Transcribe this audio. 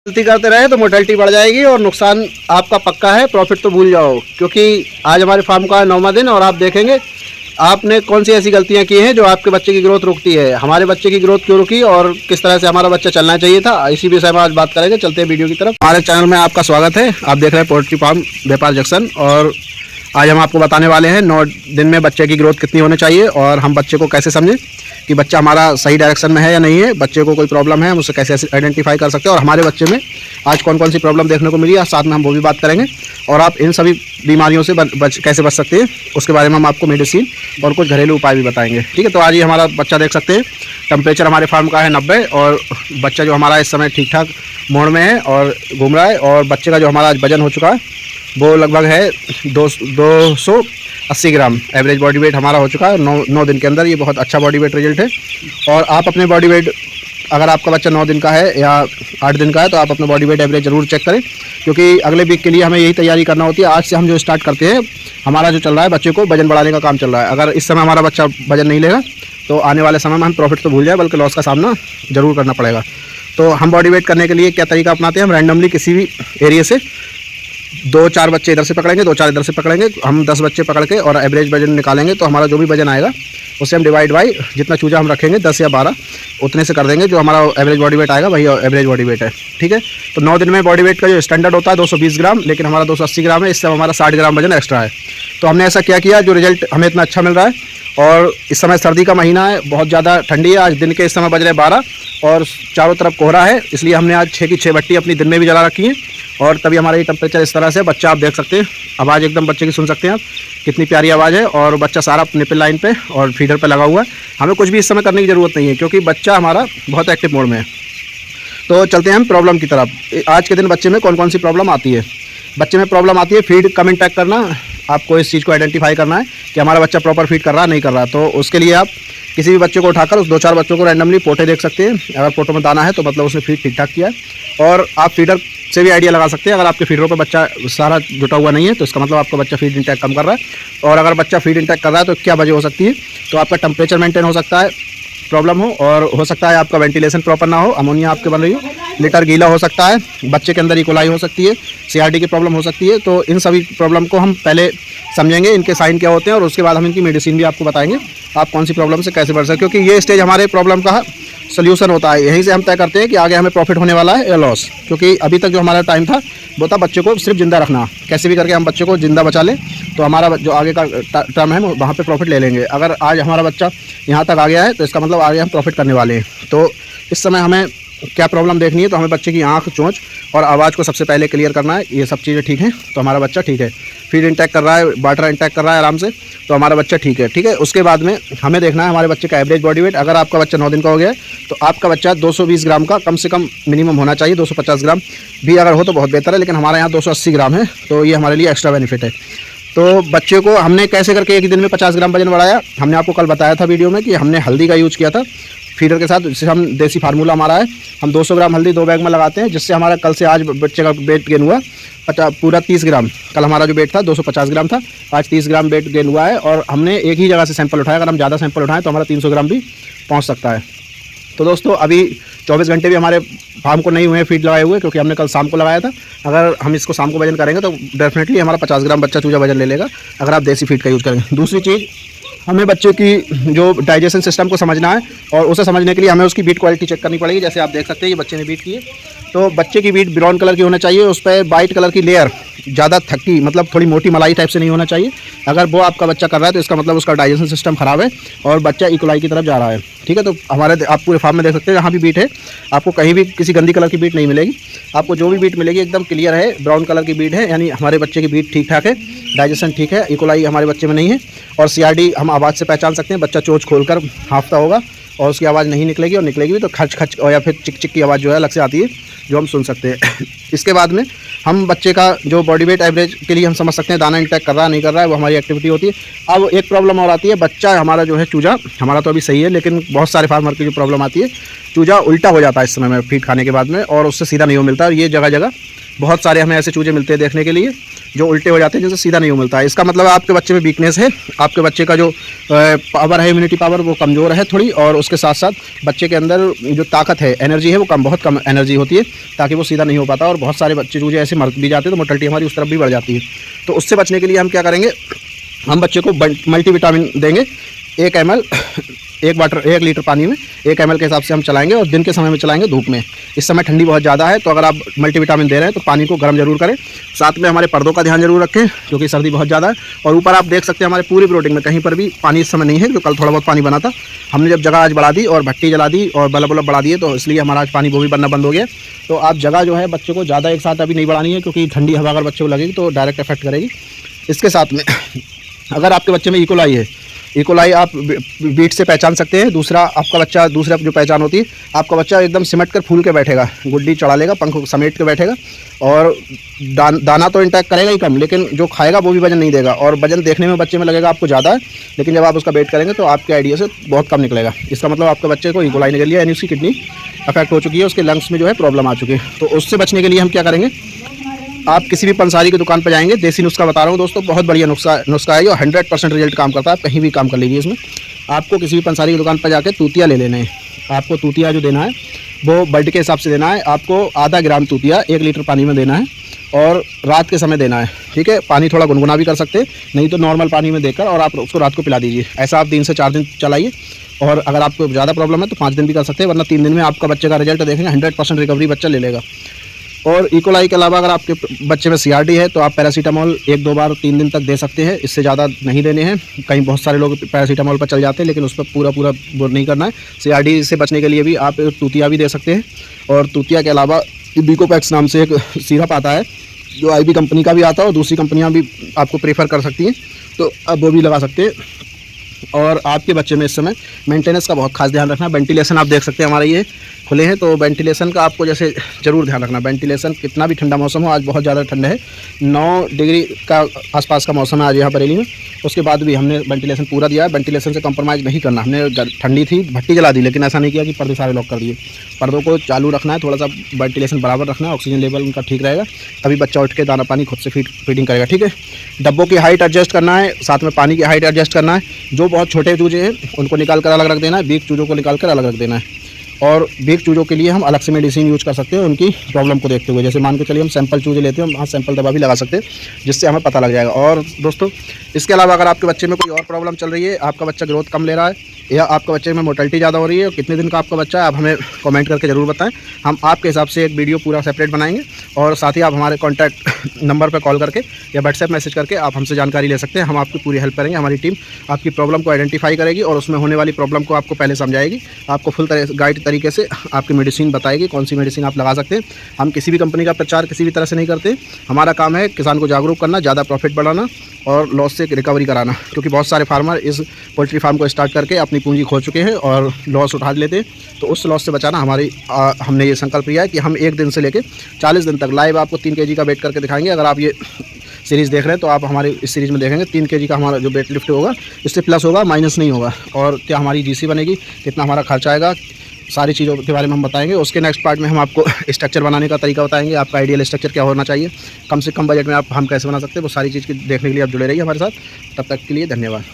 गलती करते रहे तो मोर्टेलिटी बढ़ जाएगी और नुकसान आपका पक्का है। प्रॉफिट तो भूल जाओ, क्योंकि आज हमारे फार्म का 9वां दिन और आप देखेंगे आपने कौन सी ऐसी गलतियां की हैं जो आपके बच्चे की ग्रोथ रुकती है। हमारे बच्चे की ग्रोथ क्यों रुकी और किस तरह से हमारा बच्चा चलना चाहिए था, इसी विषय में आज बात करेंगे। चलते हैं वीडियो की तरफ। हमारे चैनल में आपका स्वागत है। आप देख रहे हैं पोल्ट्री फार्म व्यापार जंक्शन, और आज हम आपको बताने वाले हैं 9 दिन में बच्चे की ग्रोथ कितनी होनी चाहिए और हम बच्चे को कैसे समझें कि बच्चा हमारा सही डायरेक्शन में है या नहीं है। बच्चे को कोई प्रॉब्लम है हम उसे कैसे आइडेंटिफाई कर सकते हैं, और हमारे बच्चे में आज कौन कौन सी प्रॉब्लम देखने को मिली है, साथ में हम वो भी बात करेंगे। और आप इन सभी बीमारियों से कैसे बच सकते हैं उसके बारे में हम आपको मेडिसिन और कुछ घरेलू उपाय भी बताएंगे। ठीक है, तो आज ये हमारा बच्चा देख सकते हैं। टेम्परेचर हमारे फार्म का है 90 और बच्चा जो हमारा इस समय ठीक ठाक मोड़ में है और घूम रहा है। और बच्चे का जो हमारा आज वजन हो चुका है वो लगभग है 280 ग्राम एवरेज बॉडी वेट हमारा हो चुका है 9 दिन के अंदर। ये बहुत अच्छा बॉडी वेट रिजल्ट है। और आप अपने बॉडी वेट, अगर आपका बच्चा 9 दिन का है या 8 दिन का है, तो आप अपना बॉडी वेट एवरेज ज़रूर चेक करें, क्योंकि अगले वीक के लिए हमें यही तैयारी करना होती है। आज से हम जो स्टार्ट करते हैं, हमारा जो चल रहा है बच्चे को वजन बढ़ाने का काम चल रहा है। अगर इस समय हमारा बच्चा वजन नहीं लेगा तो आने वाले समय में हम प्रॉफिट तो भूल जाए बल्कि लॉस का सामना ज़रूर करना पड़ेगा। तो हम बॉडी वेट करने के लिए क्या तरीका अपनाते हैं, हम रैंडमली किसी भी एरिया से 2-4 बच्चे इधर से पकड़ेंगे, 2-4 इधर से पकड़ेंगे। हम 10 बच्चे पकड़ के और एवरेज वजन निकालेंगे, तो हमारा जो भी वजन आएगा उससे हम डिवाइड बाई जितना चूजा हम रखेंगे 10 या 12 उतने से कर देंगे। जो हमारा एवरेज बॉडी वेट आएगा वही एवरेज बॉडी वेट है। ठीक है, तो 9 दिन में बॉडी वेट का जो स्टैंडर्ड होता है 220 ग्राम, लेकिन हमारा 280 ग्राम है। इससे हमारा 60 ग्राम वजन एक्स्ट्रा है। तो हमने ऐसा क्या किया, जो रिजल्ट हमें इतना अच्छा मिल रहा है। और इस समय सर्दी का महीना है, बहुत ज़्यादा ठंडी है। आज दिन के इस समय बज रहे 12 और चारों तरफ कोहरा है, इसलिए हमने आज 6 की 6 भट्टी अपनी दिन में भी जला रखी है। और तभी हमारा ये टेम्परेचर इस तरह से। बच्चा आप देख सकते हैं, आवाज़ एकदम बच्चे की सुन सकते हैं आप, कितनी प्यारी आवाज़ है। और बच्चा सारा निपल लाइन पे और फीडर पे लगा हुआ है। हमें कुछ भी इस समय करने की ज़रूरत नहीं है, क्योंकि बच्चा हमारा बहुत एक्टिव मोड में है। तो चलते हैं हम प्रॉब्लम की तरफ। आज के दिन बच्चे में कौन कौन सी प्रॉब्लम आती है। बच्चे में प्रॉब्लम आती है फीड कम इंटैक्ट करना। आपको इस चीज़ को आइडेंटिफाई करना है कि हमारा बच्चा प्रॉपर फीड कर रहा है नहीं कर रहा। तो उसके लिए आप किसी भी बच्चे को उठाकर उस 2-4 बच्चों को रैंडमली पोटे देख सकते हैं। अगर पोटों में दाना है तो मतलब उसने फीड ठीक ठाक किया है। और आप फीडर से भी आइडिया लगा सकते हैं। अगर आपके फीडरों पर बच्चा सारा जुटा हुआ नहीं है तो इसका मतलब आपका बच्चा फीड इंटैक्ट कम कर रहा है। और अगर बच्चा फीड इंटैक्ट कर रहा है तो क्या वजह हो सकती है, तो आपका टेम्परेचर मेंटेन हो सकता है प्रॉब्लम हो, और हो सकता है आपका वेंटिलेशन प्रॉपर ना हो, अमोनिया आपके बन रही हो, लिटर गीला हो सकता है, बच्चे के अंदर इकोलाई हो सकती है, सीआरडी की प्रॉब्लम हो सकती है। तो इन सभी प्रॉब्लम को हम पहले समझेंगे, इनके साइन क्या होते हैं, और उसके बाद हम इनकी मेडिसिन भी आपको बताएंगे आप कौन सी प्रॉब्लम से कैसे बच सकते, क्योंकि ये स्टेज हमारे प्रॉब्लम का सोल्यूशन होता है। यहीं से हम तय करते हैं कि आगे हमें प्रॉफिट होने वाला है या लॉस। क्योंकि अभी तक जो हमारा टाइम था वो था बच्चे को सिर्फ जिंदा रखना, कैसे भी करके हम बच्चे को जिंदा बचा लें तो हमारा जो आगे का टर्म है वहाँ पे प्रॉफिट ले लेंगे। अगर आज हमारा बच्चा यहाँ तक आ गया है तो इसका मतलब आगे हम प्रॉफिट करने वाले हैं। तो इस समय हमें क्या प्रॉब्लम देखनी है, तो हमें बच्चे की आँख, चोंच और आवाज़ को सबसे पहले क्लियर करना है। ये सब चीज़ें ठीक हैं तो हमारा बच्चा ठीक है। फीड इंटैक्ट कर रहा है, वाटर इंटैक्ट कर रहा है आराम से, तो हमारा बच्चा ठीक है। ठीक है, उसके बाद में हमें देखना है हमारे बच्चे का एवरेज बॉडी वेट। अगर आपका बच्चा 9 दिन का हो गया है तो आपका बच्चा 220 ग्राम का कम से कम मिनिमम होना चाहिए। 250 ग्राम भी अगर हो तो बहुत बेहतर है, लेकिन हमारे यहाँ 280 ग्राम है, तो ये हमारे लिए एक्स्ट्रा बेनिफिट है। तो बच्चे को हमने कैसे करके एक दिन में 50 ग्राम वजन बढ़ाया, हमने आपको कल बताया था वीडियो में कि हमने हल्दी का यूज़ किया था फीडर के साथ। जिससे हम देसी फार्मूला हमारा है, हम 200 ग्राम हल्दी 2 बैग में लगाते हैं, जिससे हमारा कल से आज बच्चे का वेट गेन हुआ पूरा 30 ग्राम। कल हमारा जो वेट था 250 ग्राम था, आज 30 ग्राम वेट गेन हुआ है। और हमने एक ही जगह से सैंपल उठाया, अगर हम ज़्यादा सैंपल उठाएं तो हमारा 300 ग्राम भी पहुँच सकता है। तो दोस्तों अभी 24 घंटे भी हमारे फार्म को नहीं हुए फीड लगाए हुए, क्योंकि हमने कल शाम को लगाया था। अगर हम इसको शाम को वजन करेंगे तो डेफिनेटली हमारा 50 ग्राम बच्चा चूजा वजन ले लेगा, अगर आप देसी फीड का यूज़ करेंगे। दूसरी चीज़, हमें बच्चे की जो डाइजेशन सिस्टम को समझना है, और उसे समझने के लिए हमें उसकी बीट क्वालिटी चेक करनी पड़ेगी। जैसे आप देख सकते हैं ये बच्चे ने बीट की है, तो बच्चे की बीट ब्राउन कलर की होना चाहिए, उस पर वाइट कलर की लेयर, ज़्यादा थक्की मतलब थोड़ी मोटी मलाई टाइप से नहीं होना चाहिए। अगर वो आपका बच्चा कर रहा है तो इसका मतलब उसका डाइजेशन सिस्टम ख़राब है और बच्चा इकोलाई की तरफ जा रहा है। ठीक है, तो हमारे आप पूरे फार्म में देख सकते हैं जहाँ भी बीट है, आपको कहीं भी किसी गंदी कलर की बीट नहीं मिलेगी। आपको जो भी बीट मिलेगी एकदम क्लियर है, ब्राउन कलर की बीट है, यानी हमारे बच्चे की बीट ठीक ठाक है, डाइजेशन ठीक है, इकोलाई हमारे बच्चे में नहीं है। और सीआरडी हम आवाज़ से पहचान सकते हैं, बच्चा चोंच खोलकर हाँफता होगा और उसकी आवाज़ नहीं निकलेगी, और निकलेगी भी तो खच खच और या फिर चिक चिक की आवाज़ जो है अलग से आती है, जो हम सुन सकते हैं। इसके बाद में हम बच्चे का जो बॉडी वेट एवरेज के लिए हम समझ सकते हैं दाना इंटैक्ट कर रहा है नहीं कर रहा है, वो हमारी एक्टिविटी होती है। अब एक प्रॉब्लम और आती है, बच्चा हमारा जो है चूजा, हमारा तो अभी सही है, लेकिन बहुत सारे फार्मर की जो प्रॉब्लम आती है, चूजा उल्टा हो जाता है इस समय में फीड खाने के बाद में, और उससे सीधा नहीं हो मिलता। और ये जगह जगह बहुत सारे हमें ऐसे चूजे मिलते हैं देखने के लिए जो उल्टे हो जाते हैं, जिनसे सीधा नहीं मिलता है। इसका मतलब आपके बच्चे में वीकनेस है, आपके बच्चे का जो पावर है, इम्यूनिटी पावर, वो कमज़ोर है थोड़ी, और उसके साथ साथ बच्चे के अंदर जो ताकत है, एनर्जी है, वो बहुत कम एनर्जी होती है, ताकि वो सीधा नहीं हो पाता। और बहुत सारे बच्चे चूजे ऐसे मर भी जाते हैं, तो मोर्टलिटी हमारी उस तरफ भी बढ़ जाती है। तो उससे बचने के लिए हम क्या करेंगे, हम बच्चे को मल्टीविटामिन देंगे। 1 लीटर पानी में 1 ml के हिसाब से हम चलाएंगे, और दिन के समय में चलाएंगे धूप में। इस समय ठंडी बहुत ज़्यादा है, तो अगर आप मल्टीविटामिन दे रहे हैं तो पानी को गर्म जरूर करें। साथ में हमारे पर्दों का ध्यान जरूर रखें, क्योंकि सर्दी बहुत ज़्यादा है। और ऊपर आप देख सकते हैं हमारे पूरी प्लॉटिंग में कहीं पर भी पानी इस समय नहीं है, जो कल थोड़ा बहुत पानी बना था। हमने जब जगह आज बढ़ा दी और भट्टी जला दी और बल्ब बढ़ा दिए, तो इसलिए हमारा आज पानी वो भी बनना बंद हो गया। तो आप जगह जो है बच्चे को ज़्यादा एक साथ अभी नहीं बढ़ानी है, क्योंकि ठंडी हवा अगर बच्चे को लगेगी तो डायरेक्ट इफेक्ट करेगी। इसके साथ में अगर आपके बच्चे में इकोलाई है, इकोलाई आप बीट से पहचान सकते हैं। दूसरा आपका बच्चा, दूसरा जो पहचान होती है, आपका बच्चा एकदम सिमट कर फूल के बैठेगा, गुड्डी चढ़ा लेगा, पंख समेट के बैठेगा, और दाना तो इंटैक्ट करेगा ही कम, लेकिन जो खाएगा वो भी वजन नहीं देगा। और वजन देखने में बच्चे में लगेगा आपको ज़्यादा है, लेकिन जब आप उसका वेट करेंगे तो आपके आइडिया से बहुत कम निकलेगा। इसका मतलब आपके बच्चे को इकोलाई निकल लिया, यानी उसकी किडनी अफेक्ट हो चुकी है, उसके लंग्स में जो है प्रॉब्लम आ चुकी है। तो उससे बचने के लिए हम क्या करेंगे, आप किसी भी पंसारी की दुकान पर जाएंगे, देसी नुस्खा बता रहा हूँ दोस्तों, बहुत बढ़िया नुस्खा है, जो 100% रिजल्ट काम करता है। आप कहीं भी काम कर लीजिए इसमें। आपको किसी भी पंसारी की दुकान पर जाकर तूतिया ले लेने हैं। आपको तूतिया जो देना है वो बर्ड के हिसाब से देना है। आपको आधा ग्राम तूतिया 1 लीटर पानी में देना है, और रात के समय देना है, ठीक है। पानी थोड़ा गुनगुना भी कर सकते हैं, नहीं तो नॉर्मल पानी में देकर, और आप उसको रात को पिला दीजिए। ऐसा आप 3 से 4 दिन चलाइए, और अगर आपको ज़्यादा प्रॉब्लम है तो 5 दिन भी कर सकते हैं, वरना 3 दिन में आपका बच्चे का रिजल्ट देखेंगे, 100% रिकवरी बच्चा ले लेगा। और इकोलाई के अलावा अगर आपके बच्चे में सीआरडी है तो आप पैरासीटामोल 1-2 बार 3 दिन तक दे सकते हैं, इससे ज़्यादा नहीं देने हैं। कहीं बहुत सारे लोग पैरासीटामोल पर चल जाते हैं, लेकिन उस पर पूरा वो नहीं करना है। सीआरडी से बचने के लिए भी आप तूतिया भी दे सकते हैं। और तूतिया के अलावा बीकोपैक्स नाम से एक सिरप आता है, जो आईबी कंपनी का भी आता है, और दूसरी कंपनियाँ भी आपको प्रेफर कर सकती हैं, तो आप वो भी लगा सकते हैं। और आपके बच्चे में इस समय मेंटेनेंस का बहुत खास ध्यान रखना। वेंटिलेशन आप देख सकते हैं हमारे ये खुले हैं, तो वेंटिलेशन का आपको जैसे ज़रूर ध्यान रखना। वेंटिलेशन कितना भी ठंडा मौसम हो, आज बहुत ज़्यादा ठंड है, 9 डिग्री का आसपास का मौसम है आज यहाँ बरेली में, उसके बाद भी हमने वेंटिलेशन पूरा दिया है। वेंटिलेशन से कंप्रोमाइज़ नहीं करना। हमने ठंडी थी, भट्टी जला दी, लेकिन ऐसा नहीं किया कि पर्दे सारे लॉक कर दिए। पर्दों को चालू रखना है, थोड़ा सा वेंटिलेशन बराबर रखना है, ऑक्सीजन लेवल उनका ठीक रहेगा, तभी बच्चा उठ के दाना पानी खुद से फीडिंग करेगा, ठीक है। डब्बों की हाइट एडजस्ट करना है, साथ में पानी की हाइट एडजस्ट करना है। जो बहुत छोटे चूजे हैं उनको निकाल कर अलग रख देना है, बिग चूजों को निकाल कर अलग रख देना है। और बिग चूजों के लिए हम अलग से मेडिसिन यूज कर सकते हैं उनकी प्रॉब्लम को देखते हुए। जैसे मान के चलिए हम सैंपल चूजे लेते हैं, हम वहाँ सैंपल दवा भी लगा सकते हैं, जिससे हमें पता लग जाएगा। और दोस्तों, इसके अलावा अगर आपके बच्चे में कोई और प्रॉब्लम चल रही है, आपका बच्चा ग्रोथ कम ले रहा है, या आपके बच्चे में मोर्टेलिटी ज़्यादा हो रही है, कितने दिन का आपका बच्चा है, आप हमें कमेंट करके ज़रूर बताएं। हम आपके हिसाब से एक वीडियो पूरा सेपरेट बनाएंगे, और साथ ही आप हमारे कॉन्टैक्ट नंबर पर कॉल करके या व्हाट्सएप मैसेज करके आप हमसे जानकारी ले सकते हैं। हम आपकी पूरी हेल्प करेंगे। हमारी टीम आपकी प्रॉब्लम को आइडेंटिफाई करेगी, और उसमें होने वाली प्रॉब्लम को आपको पहले समझाएगी, आपको फुल गाइड तरीके से आपकी मेडिसिन बताएगी, कौन सी मेडिसिन आप लगा सकते हैं। हम किसी भी कंपनी का प्रचार किसी भी तरह से नहीं करते। हमारा काम है किसान को जागरूक करना, ज़्यादा प्रॉफिट बढ़ाना, और लॉस से रिकवरी कराना। क्योंकि बहुत सारे फार्मर इस पोल्ट्री फार्म को स्टार्ट करके अपनी पूंजी खो चुके हैं और लॉस उठा लेते हैं। तो उस लॉस से बचाना हमने ये संकल्प लिया है कि हम 1 दिन से लेकर 40 दिन तक लाइव आपको 3 kg का वेट करके दिखाएंगे। अगर आप ये सीरीज़ देख रहे हैं तो आप हमारी इस सीरीज़ में देखेंगे 3 kg का हमारा जो वेट लिफ्ट होगा, इससे प्लस होगा, माइनस नहीं होगा। और क्या हमारी जीसी बनेगी, कितना हमारा खर्चा आएगा, सारी चीज़ों के बारे में हम बताएंगे। उसके नेक्स्ट पार्ट में हम आपको स्ट्रक्चर बनाने का तरीका बताएंगे, आपका आइडियल स्ट्रक्चर क्या होना चाहिए, कम से कम बजट में हम कैसे बना सकते हैं, वो सारी चीज़ देखने के लिए आप जुड़े रहिए हमारे साथ। तब तक के लिए धन्यवाद।